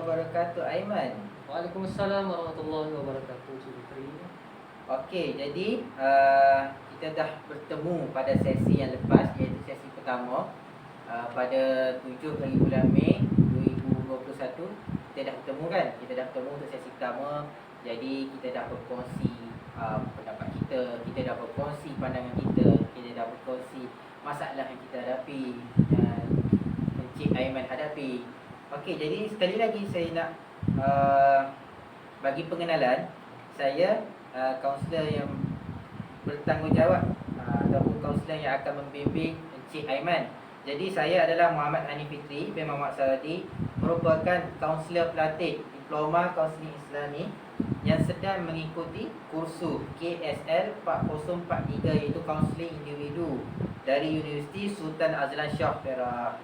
wabarakatuh, Aiman. Waalaikumsalam warahmatullahi wabarakatuh, Zulkifli. Okey, jadi kita dah bertemu pada sesi yang lepas, iaitu sesi pertama pada 7 hari bulan Mei 2021. Kita dah bertemu kan? Kita dah bertemu untuk sesi pertama. Jadi kita dah berkongsi pendapat kita, kita dah berkongsi pandangan kita dah berkongsi masalah yang kita hadapi dan Encik Aiman hadapi. Okey, jadi sekali lagi saya nak bagi pengenalan. Saya kaunselor yang bertanggungjawab ataupun kaunselor yang akan membimbing Encik Aiman. Jadi saya adalah Muhammad Hanif Fitri bin Muhammad Saradi, merupakan kaunselor pelatih Diploma Kaunseling Islami yang sedang mengikuti kursus KSL 4043, iaitu kaunseling individu dari Universiti Sultan Azlan Shah Perak.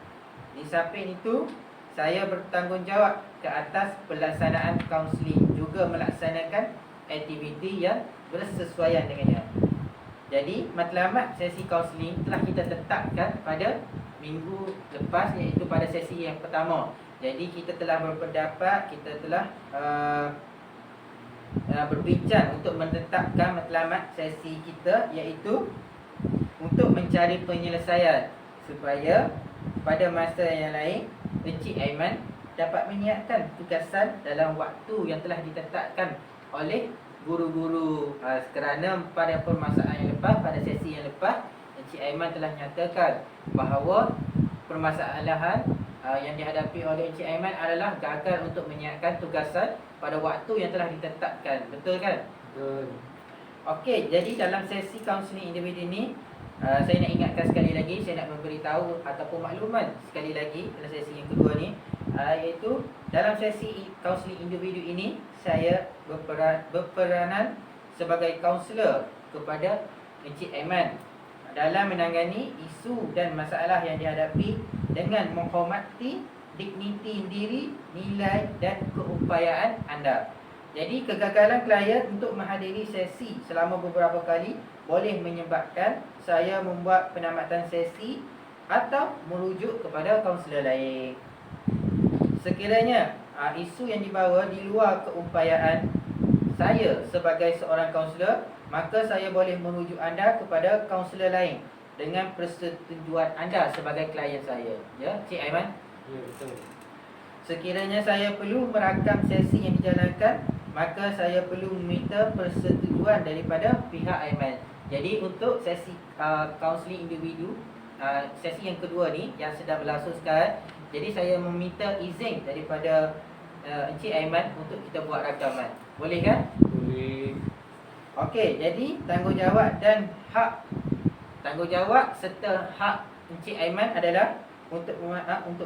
Di samping itu, saya bertanggungjawab ke atas pelaksanaan kaunseling, juga melaksanakan aktiviti yang bersesuaian dengannya. Jadi, matlamat sesi kaunseling telah kita tetapkan pada minggu lepas, iaitu pada sesi yang pertama. Jadi, kita telah berpendapat, kita telah berbincang untuk menetapkan matlamat sesi kita, iaitu untuk mencari penyelesaian supaya pada masa yang lain Encik Aiman dapat menyiapkan tugasan dalam waktu yang telah ditetapkan oleh guru-guru. Kerana pada permasalahan yang lepas, pada sesi yang lepas, Encik Aiman telah nyatakan bahawa permasalahan yang dihadapi oleh Encik Aiman adalah gagal untuk menyiapkan tugasan pada waktu yang telah ditetapkan. Betul kan? Betul. Okey, jadi dalam sesi kaunseling individu ini, saya nak ingatkan sekali lagi, saya nak memberitahu ataupun makluman sekali lagi dalam sesi yang kedua ni, iaitu dalam sesi kaunseling individu ini, saya berperanan sebagai kaunselor kepada Encik Aiman dalam menangani isu dan masalah yang dihadapi dengan menghormati digniti diri, nilai dan keupayaan anda. Jadi kegagalan klien untuk menghadiri sesi selama beberapa kali boleh menyebabkan saya membuat penamatan sesi atau merujuk kepada kaunselor lain. Sekiranya isu yang dibawa di luar keupayaan saya sebagai seorang kaunselor, maka saya boleh merujuk anda kepada kaunselor lain dengan persetujuan anda sebagai klien saya. Ya, Cik Aiman? Ya, betul. Sekiranya saya perlu merakam sesi yang dijalankan, maka saya perlu meminta persetujuan daripada pihak Aiman. Jadi untuk sesi kaunseling individu, sesi yang kedua ni yang sedang berlangsung sekarang, jadi saya meminta izin daripada Encik Aiman untuk kita buat rakaman. Boleh kan? Boleh. Okey, jadi tanggungjawab serta hak Encik Aiman adalah untuk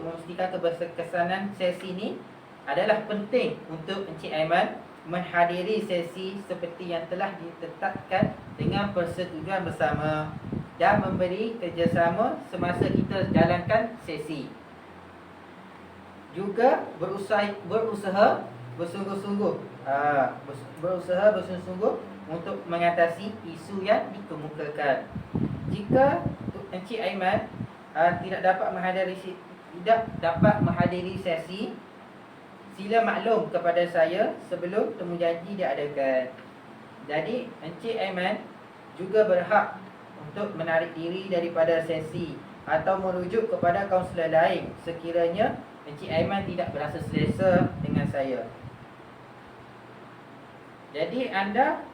memastikan keberkesanan sesi ini adalah penting untuk Encik Aiman menghadiri sesi seperti yang telah ditetapkan dengan persetujuan bersama dan memberi kerjasama semasa kita jalankan sesi. Juga berusaha bersungguh-sungguh untuk mengatasi isu yang dikemukakan. Jika Encik Aiman tidak dapat menghadiri sesi, sila maklum kepada saya sebelum temu janji diadakan. Jadi Encik Aiman juga berhak untuk menarik diri daripada sesi atau merujuk kepada kaunselor lain sekiranya Encik Aiman tidak berasa selesa dengan saya. Jadi anda,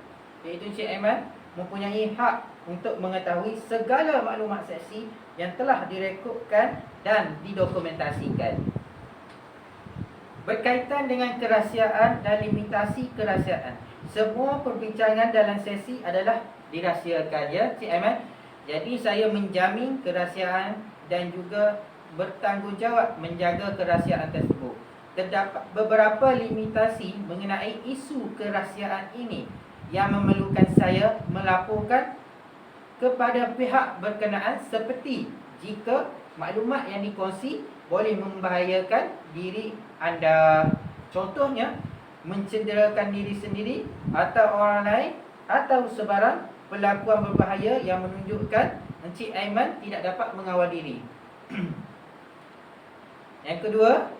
iaitu Encik Aiman, mempunyai hak untuk mengetahui segala maklumat sesi yang telah direkodkan dan didokumentasikan. Berkaitan dengan kerahsiaan dan limitasi kerahsiaan, semua perbincangan dalam sesi adalah dirahsiakan, ya Cik Aiman. Jadi saya menjamin kerahsiaan dan juga bertanggungjawab menjaga kerahsiaan tersebut. Terdapat beberapa limitasi mengenai isu kerahsiaan ini yang memerlukan saya melaporkan kepada pihak berkenaan, seperti jika maklumat yang dikongsi boleh membahayakan diri anda. Contohnya, mencederakan diri sendiri atau orang lain, atau sebarang perlakuan berbahaya yang menunjukkan Encik Aiman tidak dapat mengawal diri. Yang kedua,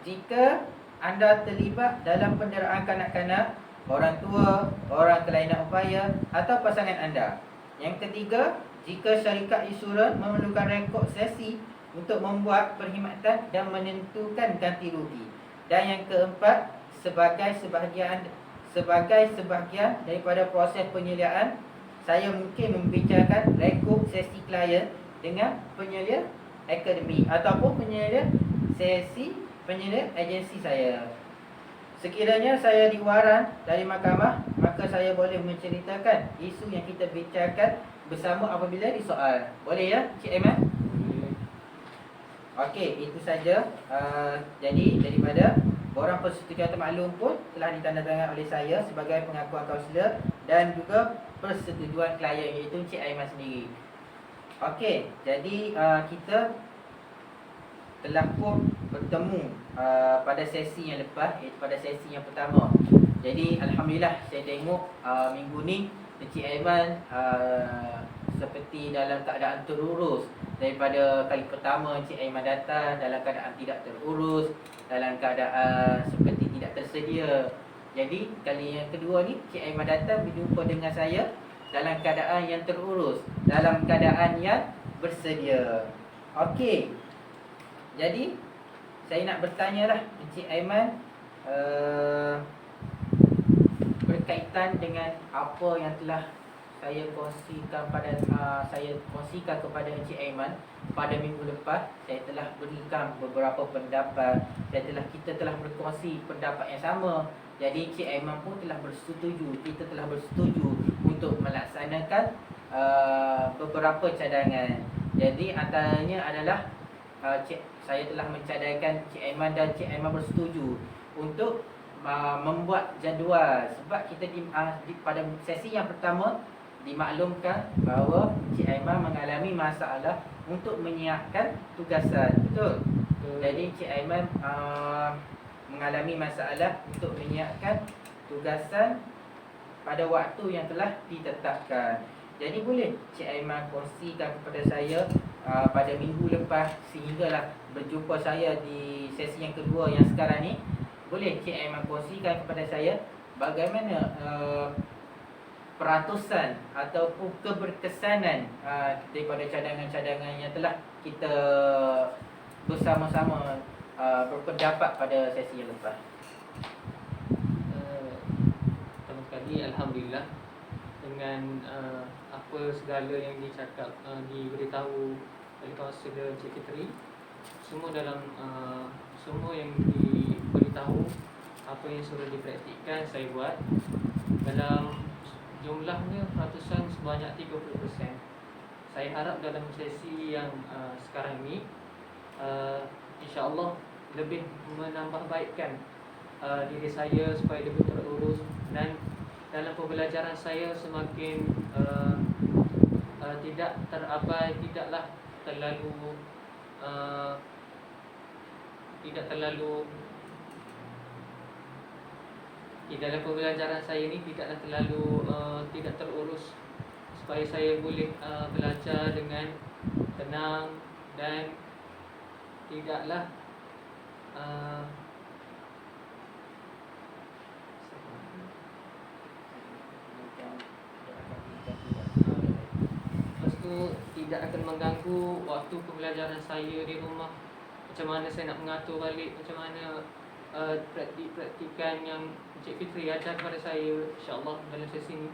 jika anda terlibat dalam penderaan kanak-kanak, orang tua, orang kelainan upaya atau pasangan anda. Yang ketiga, jika syarikat insurans memerlukan rekod sesi untuk membuat perkhidmatan dan menentukan ganti rugi. Dan yang keempat, sebagai sebahagian daripada proses penyeliaan, saya mungkin membicarakan rekod sesi klien dengan penyelia akademi ataupun penyelia agensi saya. Sekiranya saya diwaran dari mahkamah, maka saya boleh menceritakan isu yang kita bicarakan bersama apabila disoal. Boleh ya, Cik Aiman? Okey, itu saja. Jadi daripada borang persetujuan termaklum pun telah ditandatangani oleh saya sebagai pengakuan kaunselor dan juga persetujuan klien, iaitu Cik Aiman sendiri. Okey, jadi kita telah pun bertemu pada sesi yang lepas, iaitu pada sesi yang pertama. Jadi alhamdulillah saya tengok minggu ni Encik Aiman seperti dalam keadaan terurus. Daripada kali pertama Encik Aiman datang dalam keadaan tidak terurus, dalam keadaan seperti tidak tersedia. Jadi kali yang kedua ni Encik Aiman datang berjumpa dengan saya dalam keadaan yang terurus, dalam keadaan yang bersedia. Okey. Jadi saya nak bertanyalah Encik Aiman berkaitan dengan apa yang telah saya kongsikan kepada Encik Aiman pada minggu lepas. Saya telah berikan beberapa pendapat. Kita telah berkongsi pendapat yang sama. Jadi Encik Aiman pun telah bersetuju. Kita telah bersetuju untuk melaksanakan beberapa cadangan. Jadi antaranya adalah saya telah mencadangkan Cik Aiman dan Cik Aiman bersetuju untuk membuat jadual. Sebab kita pada sesi yang pertama dimaklumkan bahawa Cik Aiman mengalami masalah untuk menyiapkan tugasan. Betul? Jadi Cik Aiman mengalami masalah untuk menyiapkan tugasan pada waktu yang telah ditetapkan. Jadi boleh Cik Aiman kongsikan kepada saya pada minggu lepas sehinggalah berjumpa saya di sesi yang kedua yang sekarang ni. Boleh Cik Aiman kongsikan kepada saya bagaimana peratusan ataupun keberkesanan daripada cadangan-cadangan yang telah kita bersama-sama berpendapat pada sesi yang lepas. Pertama sekali alhamdulillah dengan apa segala yang dicakap, diberitahu oleh kaunselor Encik Fitri, semua dalam semua yang diberitahu, apa yang sudah dipraktikkan saya buat. Dalam jumlahnya peratusan sebanyak 30%. Saya harap dalam sesi yang sekarang ini insya-Allah lebih menambah baikkan diri saya supaya lebih terurus, dan dalam pembelajaran saya semakin tidak terabai, tidaklah terlalu di dalam pembelajaran saya ini tidaklah terlalu tidak terurus, supaya saya boleh belajar dengan tenang dan tidaklah lepas tu tidak akan mengganggu waktu pembelajaran saya di rumah. Macam mana saya nak mengatur balik, macam mana praktikan yang Encik Fitri ajar kepada saya, insya-Allah dalam sesi ini.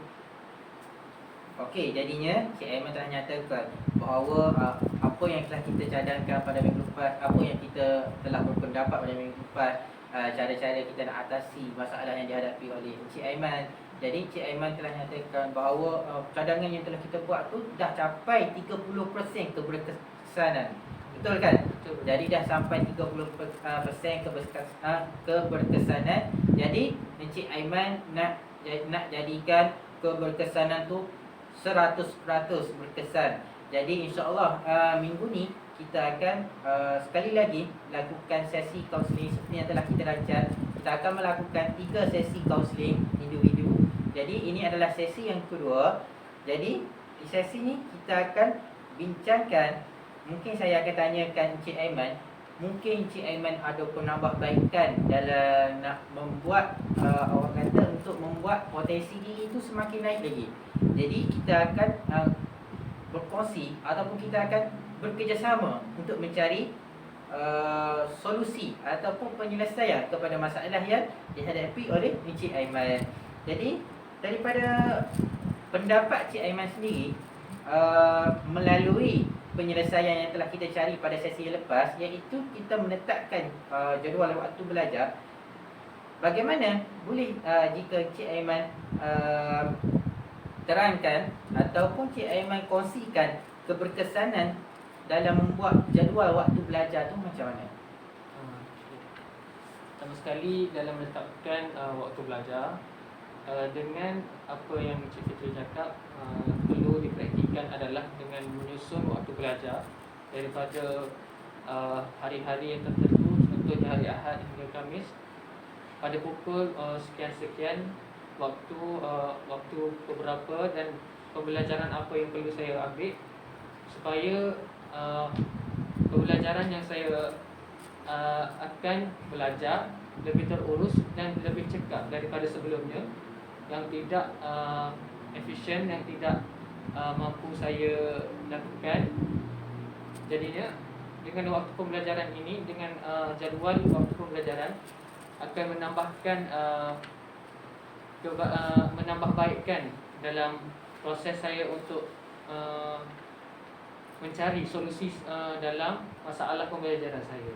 Okey, jadinya Cik Aiman telah nyatakan bahawa apa yang telah kita cadangkan pada minggu lepas, apa yang kita telah berpendapat pada minggu lepas, cara-cara kita nak atasi masalah yang dihadapi oleh Cik Aiman. Jadi Cik Aiman telah nyatakan bahawa cadangan yang telah kita buat tu dah capai 30% keberkesanan. Betul kan? Betul. Jadi dah sampai 30% keberkesanan. Jadi Encik Aiman nak jadikan keberkesanan tu 100% berkesan. Jadi insya-Allah minggu ni kita akan sekali lagi lakukan sesi kaunseling seperti yang telah kita rancang. Kita akan melakukan 3 sesi kaunseling individu. Jadi ini adalah sesi yang kedua. Jadi di sesi ni kita akan bincangkan, mungkin saya akan tanyakan Encik Aiman mungkin Cik Aiman ada penambahbaikan dalam nak membuat orang kata untuk membuat potensi diri itu semakin naik lagi. Jadi kita akan berkongsi ataupun kita akan bekerjasama untuk mencari solusi ataupun penyelesaian kepada masalah yang dihadapi oleh Encik Aiman. Jadi daripada pendapat Cik Aiman sendiri, melalui penyelesaian yang telah kita cari pada sesi yang lepas, iaitu kita menetapkan jadual waktu belajar. Bagaimana boleh jika Cik Aiman terangkan ataupun Cik Aiman kongsikan keberkesanan dalam membuat jadual waktu belajar tu macam mana? Pertama sekali dalam menetapkan waktu belajar, dengan apa yang Encik Fitri cakap, perlu dipraktikkan adalah dengan menyusun waktu belajar daripada hari-hari yang tertentu, contohnya hari Ahad hingga Khamis, pada pukul sekian-sekian waktu beberapa dan pembelajaran apa yang perlu saya ambil, supaya pembelajaran yang saya akan belajar lebih terurus dan lebih cekap daripada sebelumnya, yang tidak efisien, yang tidak mampu saya lakukan. Jadinya dengan waktu pembelajaran ini, dengan jadual waktu pembelajaran akan menambahbaikkan dalam proses saya untuk mencari solusi dalam masalah pembelajaran saya.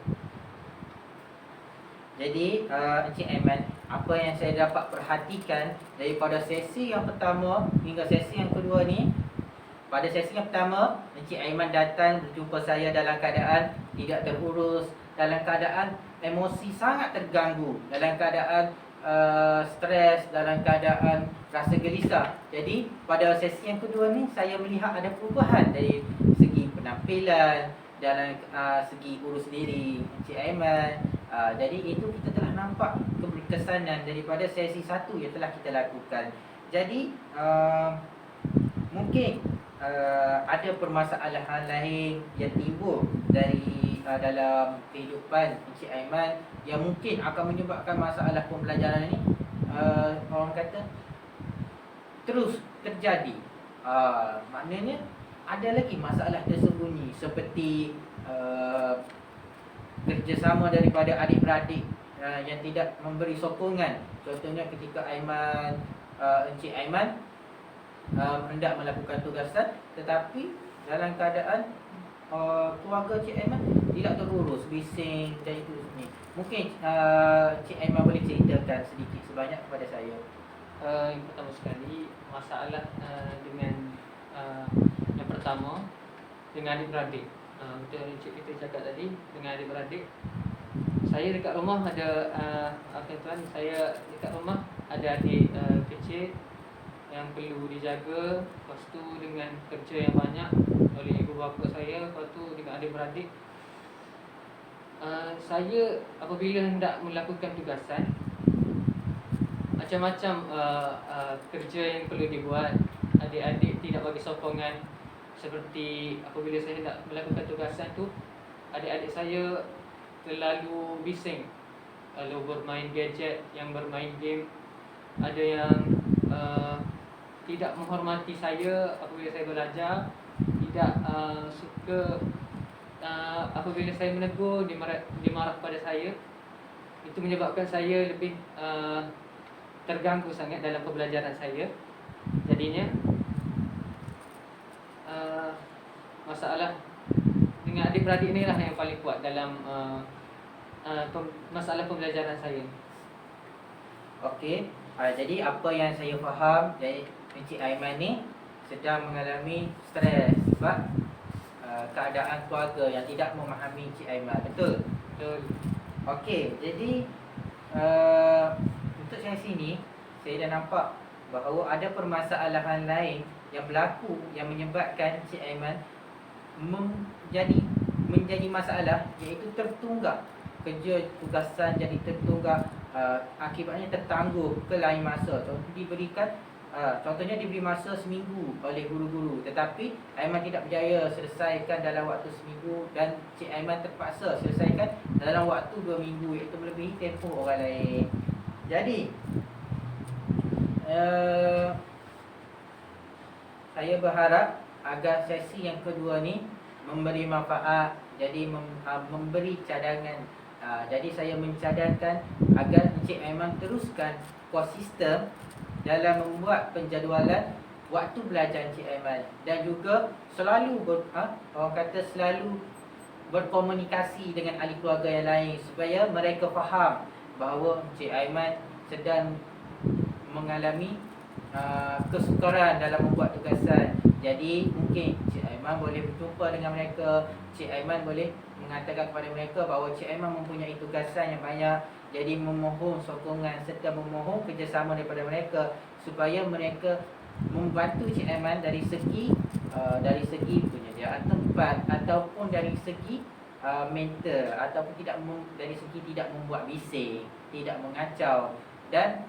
Jadi Encik Aiman, apa yang saya dapat perhatikan daripada sesi yang pertama hingga sesi yang kedua ni, pada sesi yang pertama Encik Aiman datang berjumpa saya dalam keadaan tidak terurus, dalam keadaan emosi sangat terganggu, dalam keadaan stres, dalam keadaan rasa gelisah. Jadi pada sesi yang kedua ni saya melihat ada perubahan dari segi penampilan, dalam segi urus diri Encik Aiman. Jadi itu kita telah nampak keberkesanan daripada sesi satu yang telah kita lakukan. Jadi mungkin ada permasalahan lain yang timbul dari dalam kehidupan Encik Aiman yang mungkin akan menyebabkan masalah pembelajaran ini orang kata terus terjadi. Maknanya ada lagi masalah tersembunyi seperti kerjasama daripada adik-beradik yang tidak memberi sokongan. Contohnya ketika Encik Aiman hendak melakukan tugasan, tetapi dalam keadaan keluarga Encik Aiman tidak terurus, bising dan itu ni. Mungkin Encik Aiman boleh ceritakan sedikit sebanyak kepada saya. Yang pertama sekali, masalah dengan yang pertama dengan adik-beradik. Betul yang Encik kita cakap tadi, dengan adik-beradik. Saya dekat rumah ada tuan, saya dekat rumah ada adik kecil yang perlu dijaga. Lepas tu dengan kerja yang banyak oleh ibu bapa saya, lepas tu dengan adik-beradik, saya apabila hendak melakukan tugasan, macam-macam kerja yang perlu dibuat, adik-adik tidak bagi sokongan. Seperti apabila saya hendak melakukan tugasan tu, adik-adik saya terlalu bising, lalu bermain gadget, yang bermain game. Ada yang tidak menghormati saya apabila saya belajar, tidak suka apabila saya menegur, dimarah pada saya. Itu menyebabkan saya lebih terganggu sangat dalam pembelajaran saya. Jadinya masalah dengan adik-beradik inilah yang paling kuat dalam masalah pembelajaran saya. Okey, jadi apa yang saya faham, dari Encik Aiman ni sedang mengalami stres sebab keadaan keluarga yang tidak memahami Encik Aiman. Betul? Betul. Okey, jadi untuk sesi ni saya dah nampak bahawa ada permasalahan lain yang berlaku yang menyebabkan Encik Aiman menjadi masalah, iaitu tertunggak. Kerja tugasan jadi tertunggak, akibatnya tertangguh ke lain masa. Contoh diberikan Contohnya diberi masa seminggu oleh guru-guru, tetapi Aiman tidak berjaya selesaikan dalam waktu seminggu, dan Cik Aiman terpaksa selesaikan dalam waktu 2 minggu, iaitu melebihi tempoh orang lain. Jadi saya berharap agar sesi yang kedua ni memberi manfaat, jadi memberi cadangan. Jadi saya mencadangkan agar Encik Aiman teruskan konsisten dalam membuat penjadualan waktu belajar Encik Aiman, dan juga selalu orang kata selalu berkomunikasi dengan ahli keluarga yang lain supaya mereka faham bahawa Encik Aiman sedang mengalami kesukaran dalam membuat tugasan. Jadi mungkin Cik Aiman boleh berjumpa dengan mereka, Cik Aiman boleh mengatakan kepada mereka bahawa Cik Aiman mempunyai tugasan yang banyak. Jadi memohon sokongan serta memohon kerjasama daripada mereka supaya mereka membantu Cik Aiman dari segi penyediaan tempat, ataupun dari segi mental, ataupun dari segi tidak membuat bising, tidak mengacau, dan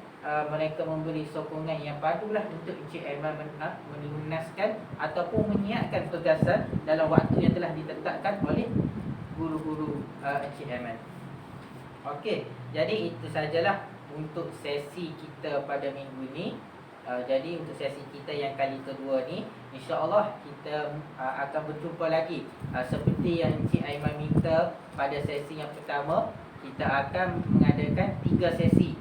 mereka memberi sokongan yang padulah untuk Encik Aiman melunaskan ataupun menyiapkan tugasan dalam waktu yang telah ditetapkan oleh guru-guru Encik Aiman. Okey, jadi itu sajalah untuk sesi kita pada minggu ini. Jadi untuk sesi kita yang kali kedua ni, insya-Allah kita akan berjumpa lagi. Seperti yang Encik Aiman minta pada sesi yang pertama, kita akan mengadakan 3 sesi.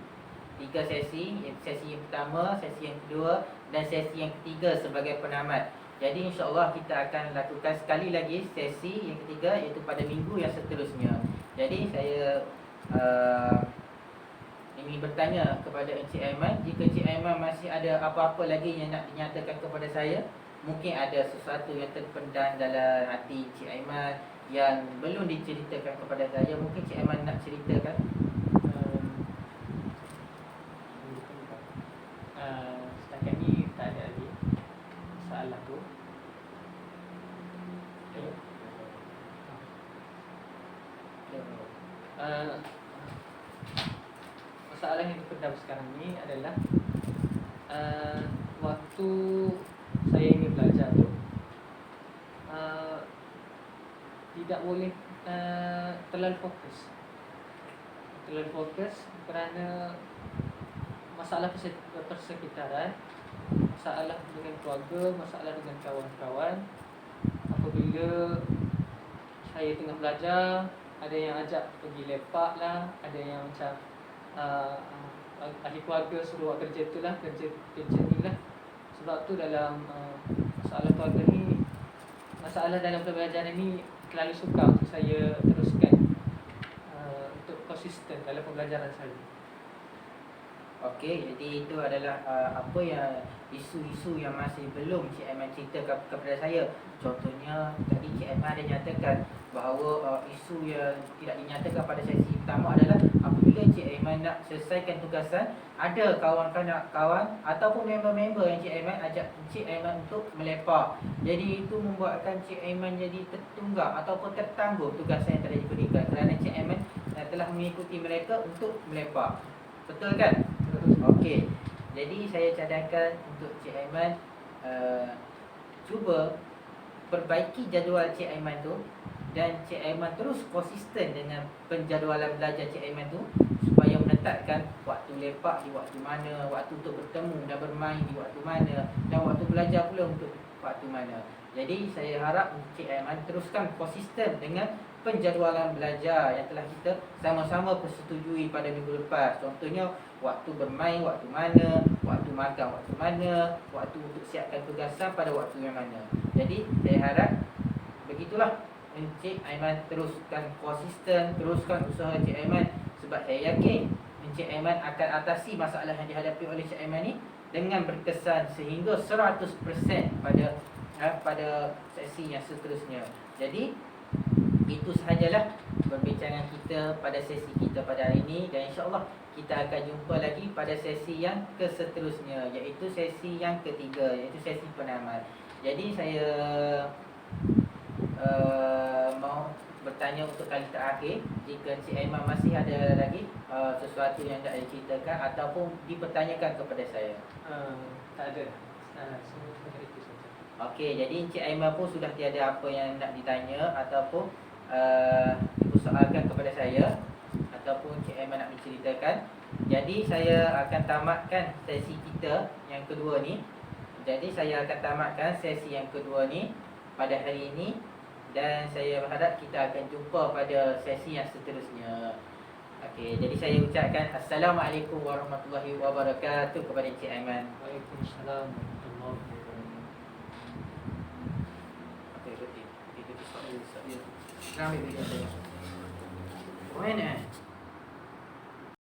3 sesi, sesi yang pertama, sesi yang kedua dan sesi yang ketiga sebagai penamat. Jadi insya-Allah kita akan lakukan sekali lagi sesi yang ketiga, iaitu pada minggu yang seterusnya. Jadi saya ingin bertanya kepada Encik Aiman, jika Encik Aiman masih ada apa-apa lagi yang nak dinyatakan kepada saya, mungkin ada sesuatu yang terpendam dalam hati Encik Aiman yang belum diceritakan kepada saya, mungkin Encik Aiman nak ceritakan. Setakat ni tak ada lagi soalan tu. Masalah yang terpendam sekarang ni adalah waktu saya ingin belajar tu tidak boleh terlalu fokus kerana masalah persekitaran, masalah dengan keluarga, masalah dengan kawan-kawan. Apabila saya tengah belajar, ada yang ajak pergi lepak lah, ada yang macam ahli keluarga suruh buat kerja tu lah, kerja ni lah. Sebab tu dalam masalah keluarga ni, masalah dalam pembelajaran ni, terlalu sukar untuk saya teruskan untuk konsisten dalam pembelajaran saya. Okey, jadi itu adalah apa yang isu-isu yang masih belum Cik Aiman ceritakan kepada saya. Contohnya tadi Cik Aiman ada nyatakan bahawa isu yang tidak dinyatakan pada sesi pertama adalah apabila Cik Aiman nak selesaikan tugasan, ada kawan-kawan ataupun member-member yang Cik Aiman ajak Cik Aiman untuk melepak. Jadi itu membuatkan Cik Aiman jadi tertunggak ataupun tertangguh tugasan yang telah diberikan, kerana Cik Aiman telah mengikuti mereka untuk melepak. Betul kan? Okey. Jadi saya cadangkan untuk Cik Aiman cuba perbaiki jadual Cik Aiman tu, dan Cik Aiman terus konsisten dengan penjadualan belajar Cik Aiman tu, supaya menetapkan waktu lepak di waktu mana, waktu untuk bertemu dan bermain di waktu mana, dan waktu belajar pula untuk waktu mana. Jadi saya harap Cik Aiman teruskan konsisten dengan penjadualan belajar yang telah kita sama-sama persetujui pada minggu lepas. Contohnya waktu bermain waktu mana, waktu makan waktu mana, waktu untuk siapkan tugasan pada waktu yang mana. Jadi saya harap begitulah Encik Aiman teruskan konsisten, teruskan usaha Encik Aiman, sebab saya yakin Encik Aiman akan atasi masalah yang dihadapi oleh Encik Aiman ni dengan berkesan sehingga 100% pada sesi yang seterusnya. Jadi itu sahajalah perbincangan kita pada sesi kita pada hari ini, dan insya-Allah kita akan jumpa lagi pada sesi yang seterusnya, iaitu sesi yang ketiga, iaitu sesi penamat. Jadi saya mau bertanya untuk kali terakhir. Jika Encik Aiman masih ada lagi sesuatu yang nak diceritakan ataupun dipertanyakan kepada saya. Tak ada. Semua seperti itu saja. Okey, jadi Encik Aiman pun sudah tiada apa yang nak ditanya ataupun dipersoalkan kepada saya ataupun Encik Aiman nak menceritakan. Jadi saya akan tamatkan sesi kita yang kedua ni. Jadi saya akan tamatkan sesi yang kedua ni pada hari ini, dan saya berharap kita akan jumpa pada sesi yang seterusnya. Okey, jadi saya ucapkan Assalamualaikum warahmatullahi wabarakatuh kepada Encik Aiman. Waalaikumsalam warahmatullahi wabarakatuh. Okey, betul. Kita soal. Kami video saya. Mana?